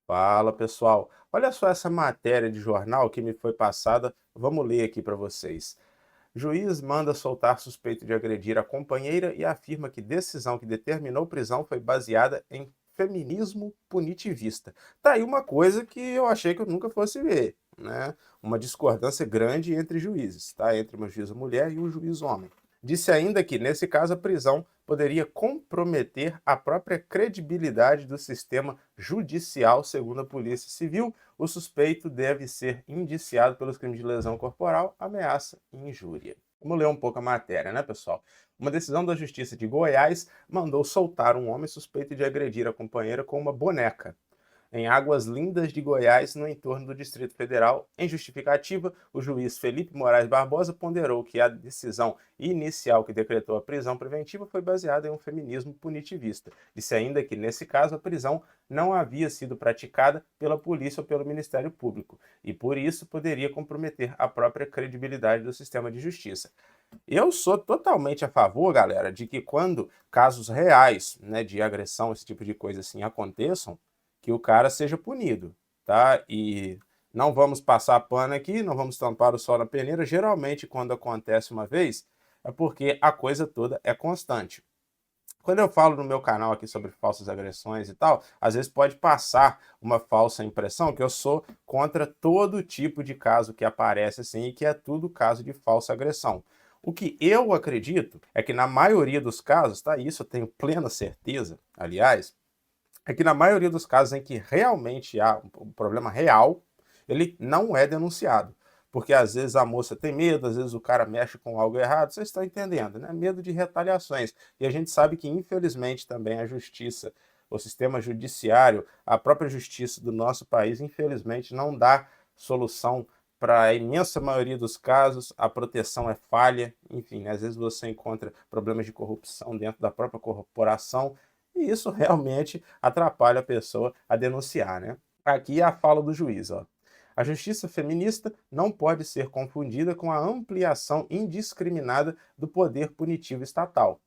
Fala pessoal, olha só essa matéria de jornal que me foi passada, vamos ler aqui para vocês. Juiz manda soltar suspeito de agredir a companheira e afirma que decisão que determinou prisão foi baseada em feminismo punitivista. Tá aí uma coisa que eu achei que eu nunca fosse ver, né? Uma discordância grande entre juízes, tá? Entre uma juíza mulher e um juiz homem. Disse ainda que, nesse caso, a prisão poderia comprometer a própria credibilidade do sistema judicial, segundo a Polícia Civil. O suspeito deve ser indiciado pelos crimes de lesão corporal, ameaça e injúria. Vamos ler um pouco a matéria, né, pessoal? Uma decisão da Justiça de Goiás mandou soltar um homem suspeito de agredir a companheira com uma boneca em Águas Lindas de Goiás, no entorno do Distrito Federal. Em justificativa, o juiz Felipe Moraes Barbosa ponderou que a decisão inicial que decretou a prisão preventiva foi baseada em um feminismo punitivista. Disse ainda que, nesse caso, a prisão não havia sido praticada pela polícia ou pelo Ministério Público e, por isso, poderia comprometer a própria credibilidade do sistema de justiça. Eu sou totalmente a favor, galera, de que quando casos reais, né, de agressão, esse tipo de coisa assim, aconteçam, que o cara seja punido, tá? E não vamos passar pano aqui, não vamos tampar o sol na peneira. Geralmente, quando acontece uma vez, é porque a coisa toda é constante. Quando eu falo no meu canal aqui sobre falsas agressões e tal, às vezes pode passar uma falsa impressão que eu sou contra todo tipo de caso que aparece assim e que é tudo caso de falsa agressão. O que eu acredito é que na maioria dos casos, tá? Isso eu tenho plena certeza, aliás, é que na maioria dos casos em que realmente há um problema real, ele não é denunciado. Porque às vezes a moça tem medo, às vezes o cara mexe com algo errado, vocês estão entendendo, né? Medo de retaliações. E a gente sabe que, infelizmente, também a justiça, o sistema judiciário, a própria justiça do nosso país, infelizmente, não dá solução para a imensa maioria dos casos, a proteção é falha, enfim, né? Às vezes você encontra problemas de corrupção dentro da própria corporação, e isso realmente atrapalha a pessoa a denunciar, né? Aqui é a fala do juiz, ó. A justiça feminista não pode ser confundida com a ampliação indiscriminada do poder punitivo estatal.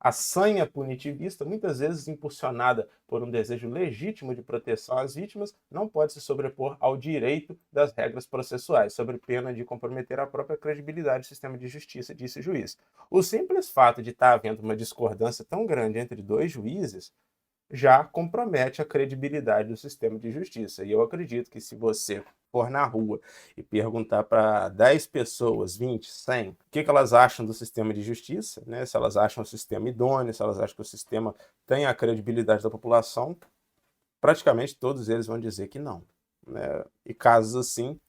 A sanha punitivista, muitas vezes impulsionada por um desejo legítimo de proteção às vítimas, não pode se sobrepor ao direito das regras processuais, sob pena de comprometer a própria credibilidade do sistema de justiça, disse o juiz. O simples fato de estar havendo uma discordância tão grande entre dois juízes já compromete a credibilidade do sistema de justiça. E eu acredito que, se você for na rua e perguntar para 10 pessoas, 20, 100, o que elas acham do sistema de justiça, né? Se elas acham o sistema idôneo, se elas acham que o sistema tem a credibilidade da população, praticamente todos eles vão dizer que não, né? E casos assim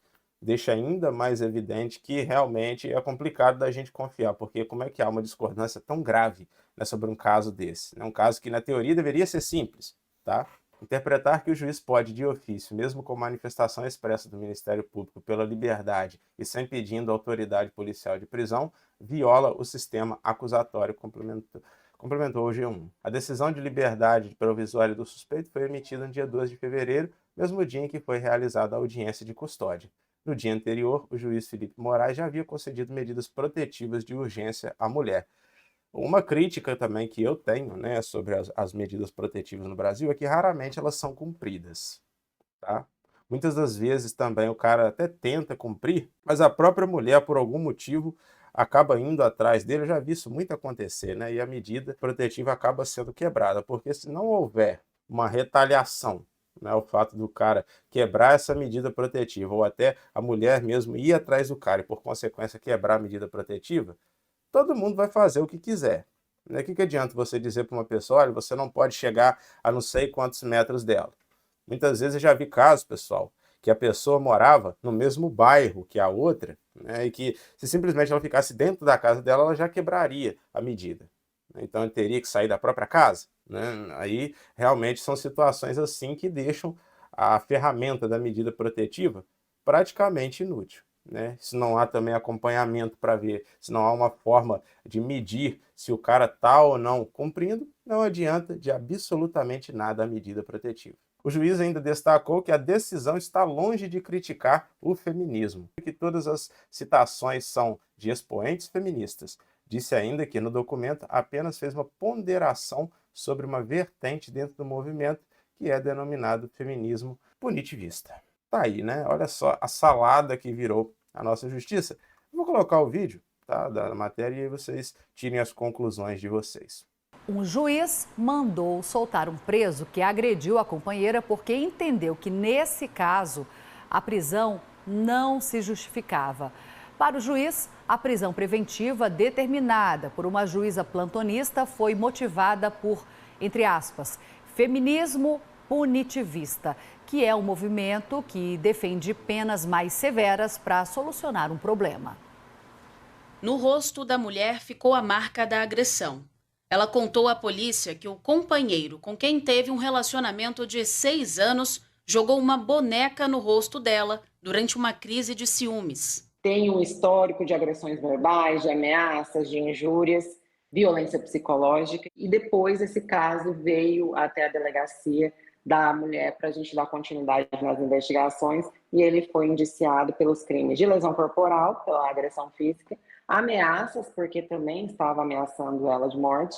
deixa ainda mais evidente que realmente é complicado da gente confiar, porque como é que há uma discordância tão grave, né, sobre um caso desse? É um caso que, na teoria, deveria ser simples, tá? Interpretar que o juiz pode, de ofício, mesmo com manifestação expressa do Ministério Público pela liberdade e sem pedindo autoridade policial de prisão, viola o sistema acusatório, complementou o G1. A decisão de liberdade provisória do suspeito foi emitida no dia 2 de fevereiro, mesmo dia em que foi realizada a audiência de custódia. No dia anterior, o juiz Felipe Moraes já havia concedido medidas protetivas de urgência à mulher. Uma crítica também que eu tenho, né, sobre as medidas protetivas no Brasil é que raramente elas são cumpridas, tá? Muitas das vezes também o cara até tenta cumprir, mas a própria mulher, por algum motivo, acaba indo atrás dele. Eu já vi isso muito acontecer, né? E a medida protetiva acaba sendo quebrada, porque se não houver uma retaliação, né, o fato do cara quebrar essa medida protetiva, ou até a mulher mesmo ir atrás do cara e, por consequência, quebrar a medida protetiva, todo mundo vai fazer o que quiser. Né? O que adianta você dizer para uma pessoa, olha, você não pode chegar a não sei quantos metros dela? Muitas vezes eu já vi casos, pessoal, que a pessoa morava no mesmo bairro que a outra, né, e que, se simplesmente ela ficasse dentro da casa dela, ela já quebraria a medida. Então ele teria que sair da própria casa, né? Aí realmente são situações assim que deixam a ferramenta da medida protetiva praticamente inútil, né? Se não há também acompanhamento para ver, se não há uma forma de medir se o cara está ou não cumprindo, não adianta de absolutamente nada a medida protetiva. O juiz ainda destacou que a decisão está longe de criticar o feminismo, e que todas as citações são de expoentes feministas. Disse ainda que, no documento, apenas fez uma ponderação sobre uma vertente dentro do movimento que é denominado feminismo punitivista. Tá aí, né? Olha só a salada que virou a nossa justiça. Eu vou colocar o vídeo, tá, da matéria e aí vocês tirem as conclusões de vocês. Um juiz mandou soltar um preso que agrediu a companheira porque entendeu que, nesse caso, a prisão não se justificava. Para o juiz, a prisão preventiva determinada por uma juíza plantonista foi motivada por, entre aspas, feminismo punitivista, que é um movimento que defende penas mais severas para solucionar um problema. No rosto da mulher ficou a marca da agressão. Ela contou à polícia que o companheiro com quem teve um relacionamento de 6 anos jogou uma boneca no rosto dela durante uma crise de ciúmes. Tem um histórico de agressões verbais, de ameaças, de injúrias, violência psicológica. E depois esse caso veio até a delegacia da mulher para a gente dar continuidade nas investigações e ele foi indiciado pelos crimes de lesão corporal, pela agressão física, ameaças, porque também estava ameaçando ela de morte,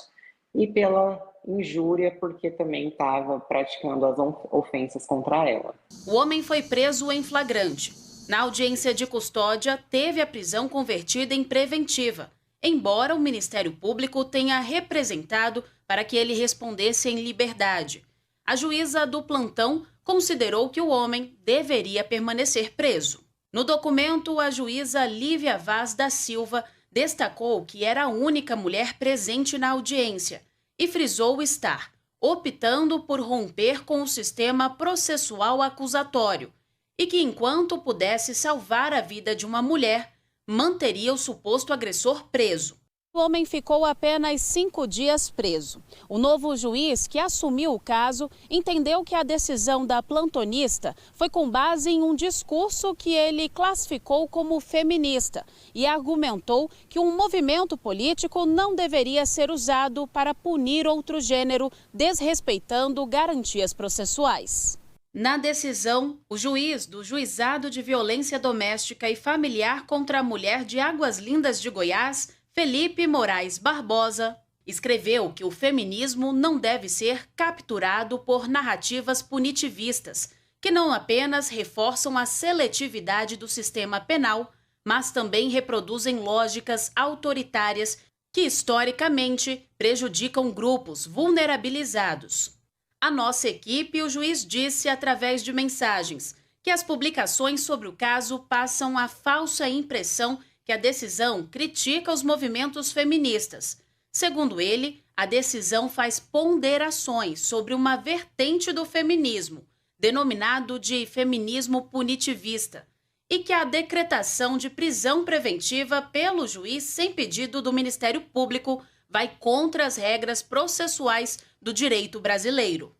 e pela injúria, porque também estava praticando as ofensas contra ela. O homem foi preso em flagrante. Na audiência de custódia, teve a prisão convertida em preventiva, embora o Ministério Público tenha representado para que ele respondesse em liberdade. A juíza do plantão considerou que o homem deveria permanecer preso. No documento, a juíza Lívia Vaz da Silva destacou que era a única mulher presente na audiência e frisou estar optando por romper com o sistema processual acusatório e que, enquanto pudesse salvar a vida de uma mulher, manteria o suposto agressor preso. O homem ficou apenas 5 dias preso. O novo juiz que assumiu o caso entendeu que a decisão da plantonista foi com base em um discurso que ele classificou como feminista e argumentou que um movimento político não deveria ser usado para punir outro gênero, desrespeitando garantias processuais. Na decisão, o juiz do Juizado de Violência Doméstica e Familiar contra a Mulher de Águas Lindas de Goiás, Felipe Moraes Barbosa, escreveu que o feminismo não deve ser capturado por narrativas punitivistas, que não apenas reforçam a seletividade do sistema penal, mas também reproduzem lógicas autoritárias que, historicamente, prejudicam grupos vulnerabilizados. A nossa equipe, o juiz disse através de mensagens que as publicações sobre o caso passam a falsa impressão que a decisão critica os movimentos feministas. Segundo ele, a decisão faz ponderações sobre uma vertente do feminismo, denominado de feminismo punitivista, e que a decretação de prisão preventiva pelo juiz sem pedido do Ministério Público vai contra as regras processuais do direito brasileiro.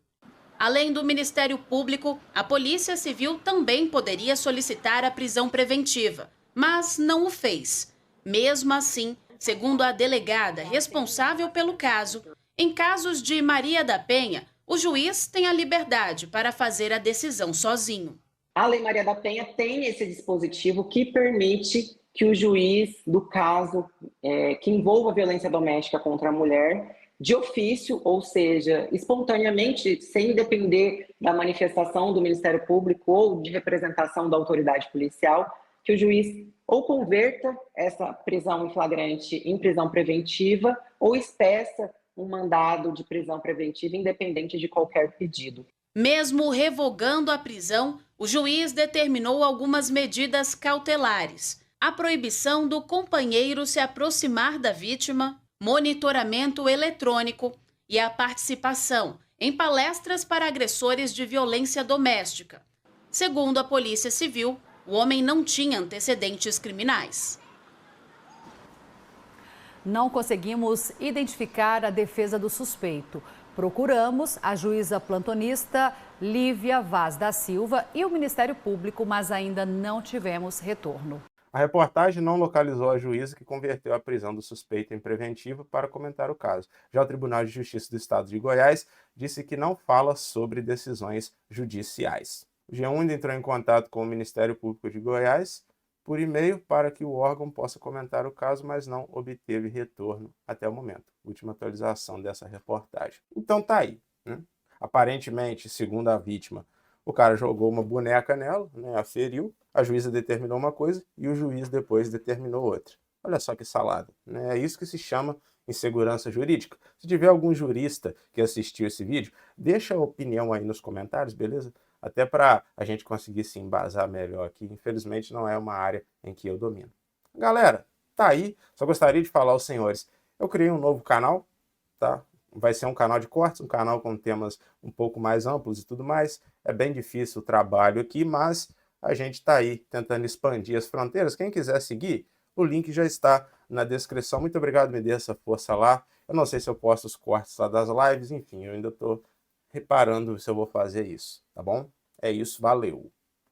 Além do Ministério Público, a Polícia Civil também poderia solicitar a prisão preventiva, mas não o fez. Mesmo assim, segundo a delegada responsável pelo caso, em casos de Maria da Penha, o juiz tem a liberdade para fazer a decisão sozinho. A Lei Maria da Penha tem esse dispositivo que permite que o juiz do caso que envolva violência doméstica contra a mulher, de ofício, ou seja, espontaneamente, sem depender da manifestação do Ministério Público ou de representação da autoridade policial, que o juiz ou converta essa prisão em flagrante em prisão preventiva ou expeça um mandado de prisão preventiva independente de qualquer pedido. Mesmo revogando a prisão, o juiz determinou algumas medidas cautelares: a proibição do companheiro se aproximar da vítima, monitoramento eletrônico e a participação em palestras para agressores de violência doméstica. Segundo a Polícia Civil, o homem não tinha antecedentes criminais. Não conseguimos identificar a defesa do suspeito. Procuramos a juíza plantonista Lívia Vaz da Silva e o Ministério Público, mas ainda não tivemos retorno. A reportagem não localizou a juíza que converteu a prisão do suspeito em preventiva para comentar o caso. Já o Tribunal de Justiça do Estado de Goiás disse que não fala sobre decisões judiciais. O G1 ainda entrou em contato com o Ministério Público de Goiás por e-mail para que o órgão possa comentar o caso, mas não obteve retorno até o momento. Última atualização dessa reportagem. Então tá aí, né? Aparentemente, segundo a vítima, o cara jogou uma boneca nela, né, a feriu, a juíza determinou uma coisa e o juiz depois determinou outra. Olha só que salada, né? É isso que se chama insegurança jurídica. Se tiver algum jurista que assistiu esse vídeo, deixa a opinião aí nos comentários, beleza? Até para a gente conseguir se embasar melhor aqui. Infelizmente não é uma área em que eu domino. Galera, tá aí. Só gostaria de falar aos senhores, eu criei um novo canal, tá? Vai ser um canal de cortes, um canal com temas um pouco mais amplos e tudo mais. É bem difícil o trabalho aqui, mas a gente está aí tentando expandir as fronteiras. Quem quiser seguir, o link já está na descrição. Muito obrigado, me dê essa força lá. Eu não sei se eu posto os cortes lá das lives, enfim, eu ainda estou reparando se eu vou fazer isso, tá bom? É isso, valeu!